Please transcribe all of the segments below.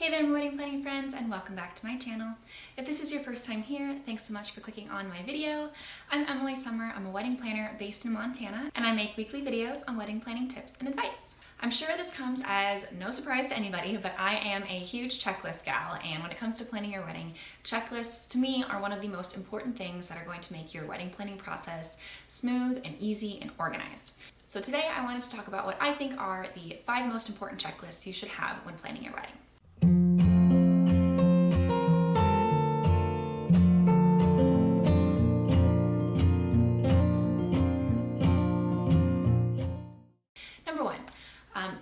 Hey there, my wedding planning friends, and welcome back to my channel. If this is your first time here, thanks so much for clicking on my video. I'm Emily Summer. I'm a wedding planner based in Montana, and I make weekly videos on wedding planning tips and advice. I'm sure this comes as no surprise to anybody, but I am a huge checklist gal, and when it comes to planning your wedding, checklists to me are one of the most important things that are going to make your wedding planning process smooth and easy and organized. So today I wanted to talk about what I think are the 5 most important checklists you should have when planning your wedding. Number 1,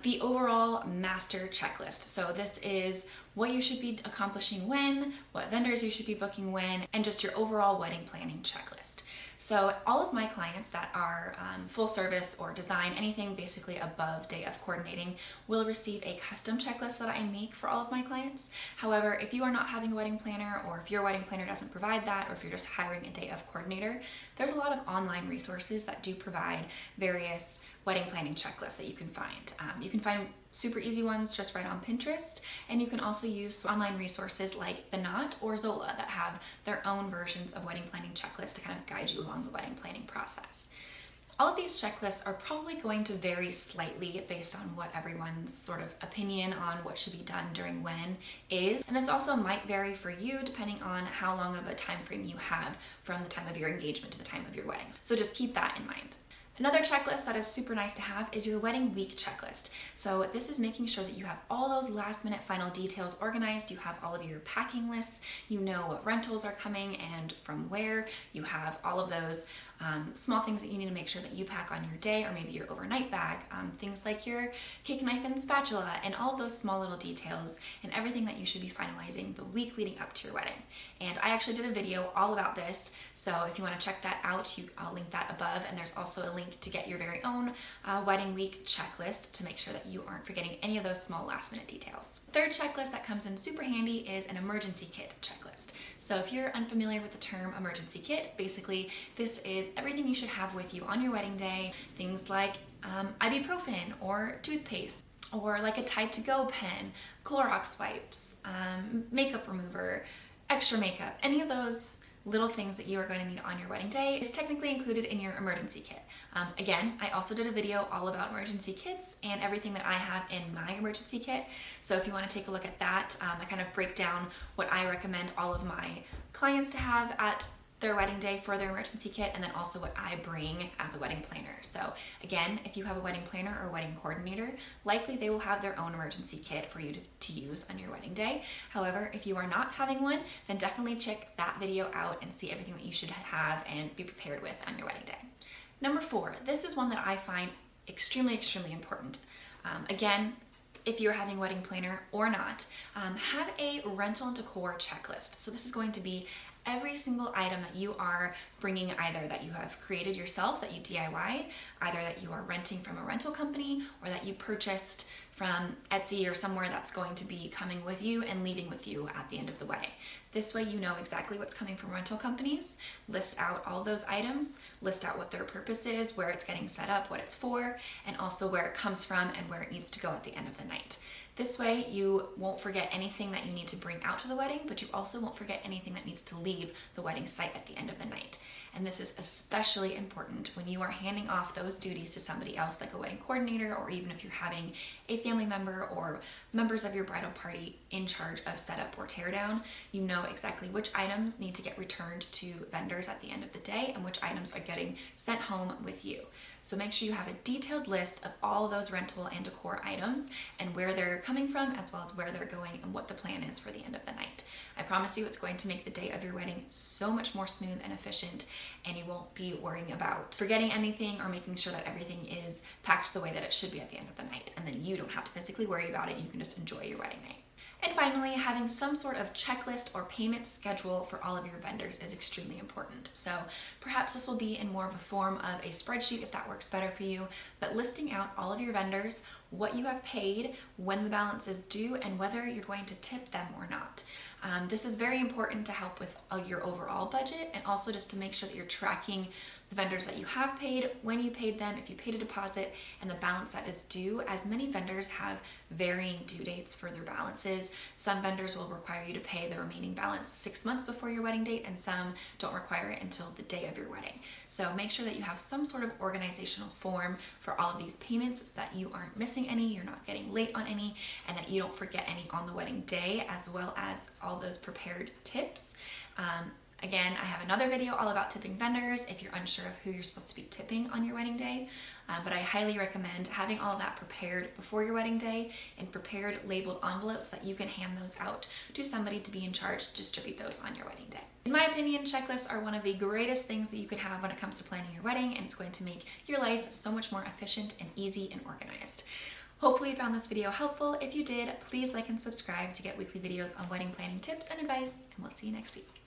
the overall master checklist. So this is what you should be accomplishing when, what vendors you should be booking when, and just your overall wedding planning checklist. So all of my clients that are full service or design, anything basically above day of coordinating, will receive a custom checklist that I make for all of my clients. However, if you are not having a wedding planner, or if your wedding planner doesn't provide that, or if you're just hiring a day of coordinator, there's a lot of online resources that do provide various wedding planning checklists that you can find. You can find super easy ones just right on Pinterest, and you can also use online resources like The Knot or Zola that have their own versions of wedding planning checklists to kind of guide you along the wedding planning process. All of these checklists are probably going to vary slightly based on what everyone's sort of opinion on what should be done during when is, and this also might vary for you depending on how long of a time frame you have from the time of your engagement to the time of your wedding. So just keep that in mind. Another checklist that is super nice to have is your wedding week checklist. So this is making sure that you have all those last minute final details organized, you have all of your packing lists, you know what rentals are coming and from where, you have all of those small things that you need to make sure that you pack on your day, or maybe your overnight bag, things like your cake knife and spatula, and all of those small little details and everything that you should be finalizing the week leading up to your wedding. And I actually did a video all about this, so if you want to check that out, I'll link that above, and there's also a link to get your very own wedding week checklist to make sure that you aren't forgetting any of those small last minute details. The third checklist that comes in super handy is an emergency kit checklist. So if you're unfamiliar with the term emergency kit, basically this is everything you should have with you on your wedding day, things like ibuprofen or toothpaste, or like a Tide to Go pen, Clorox wipes, makeup remover, extra makeup, any of those little things that you are going to need on your wedding day is technically included in your emergency kit. Again, I also did a video all about emergency kits and everything that I have in my emergency kit. So if you want to take a look at that, I kind of break down what I recommend all of my clients to have at their wedding day for their emergency kit, and then also what I bring as a wedding planner. So again, if you have a wedding planner or wedding coordinator, likely they will have their own emergency kit for you to use on your wedding day. However, if you are not having one, then definitely check that video out and see everything that you should have and be prepared with on your wedding day. Number 4, this is one that I find extremely important. Again, if you're having a wedding planner or not, have a rental and decor checklist. So this is going to be every single item that you are bringing, either that you have created yourself, that you DIY'd, either that you are renting from a rental company, or that you purchased from Etsy or somewhere that's going to be coming with you and leaving with you at the end of the wedding. This way you know exactly what's coming from rental companies, list out all those items, list out what their purpose is, where it's getting set up, what it's for, and also where it comes from and where it needs to go at the end of the night. This way you won't forget anything that you need to bring out to the wedding, but you also won't forget anything that needs to leave the wedding site at the end of the night. And this is especially important when you are handing off those duties to somebody else, like a wedding coordinator, or even if you're having a family member or members of your bridal party in charge of setup or teardown. You know exactly which items need to get returned to vendors at the end of the day and which items are getting sent home with you. So make sure you have a detailed list of all those rental and decor items and where they're coming from, as well as where they're going and what the plan is for the end of the night. I promise you it's going to make the day of your wedding so much more smooth and efficient, and you won't be worrying about forgetting anything or making sure that everything is packed the way that it should be at the end of the night. And then you don't have to physically worry about it. You can just enjoy your wedding night. And finally, having some sort of checklist or payment schedule for all of your vendors is extremely important. So perhaps this will be in more of a form of a spreadsheet if that works better for you, but listing out all of your vendors, what you have paid, when the balance is due, and whether you're going to tip them or not. This is very important to help with your overall budget, and also just to make sure that you're tracking the vendors that you have paid, when you paid them, if you paid a deposit, and the balance that is due, as many vendors have varying due dates for their balances. Some vendors will require you to pay the remaining balance 6 months before your wedding date, and some don't require it until the day of your wedding. So make sure that you have some sort of organizational form for all of these payments so that you aren't missing any, you're not getting late on any, and that you don't forget any on the wedding day, as well as all those prepared tips. Again, I have another video all about tipping vendors if you're unsure of who you're supposed to be tipping on your wedding day. But I highly recommend having all of that prepared before your wedding day in prepared labeled envelopes that you can hand those out to somebody to be in charge to distribute those on your wedding day. In my opinion, checklists are one of the greatest things that you can have when it comes to planning your wedding, and it's going to make your life so much more efficient and easy and organized. Hopefully you found this video helpful. If you did, please like and subscribe to get weekly videos on wedding planning tips and advice, and we'll see you next week.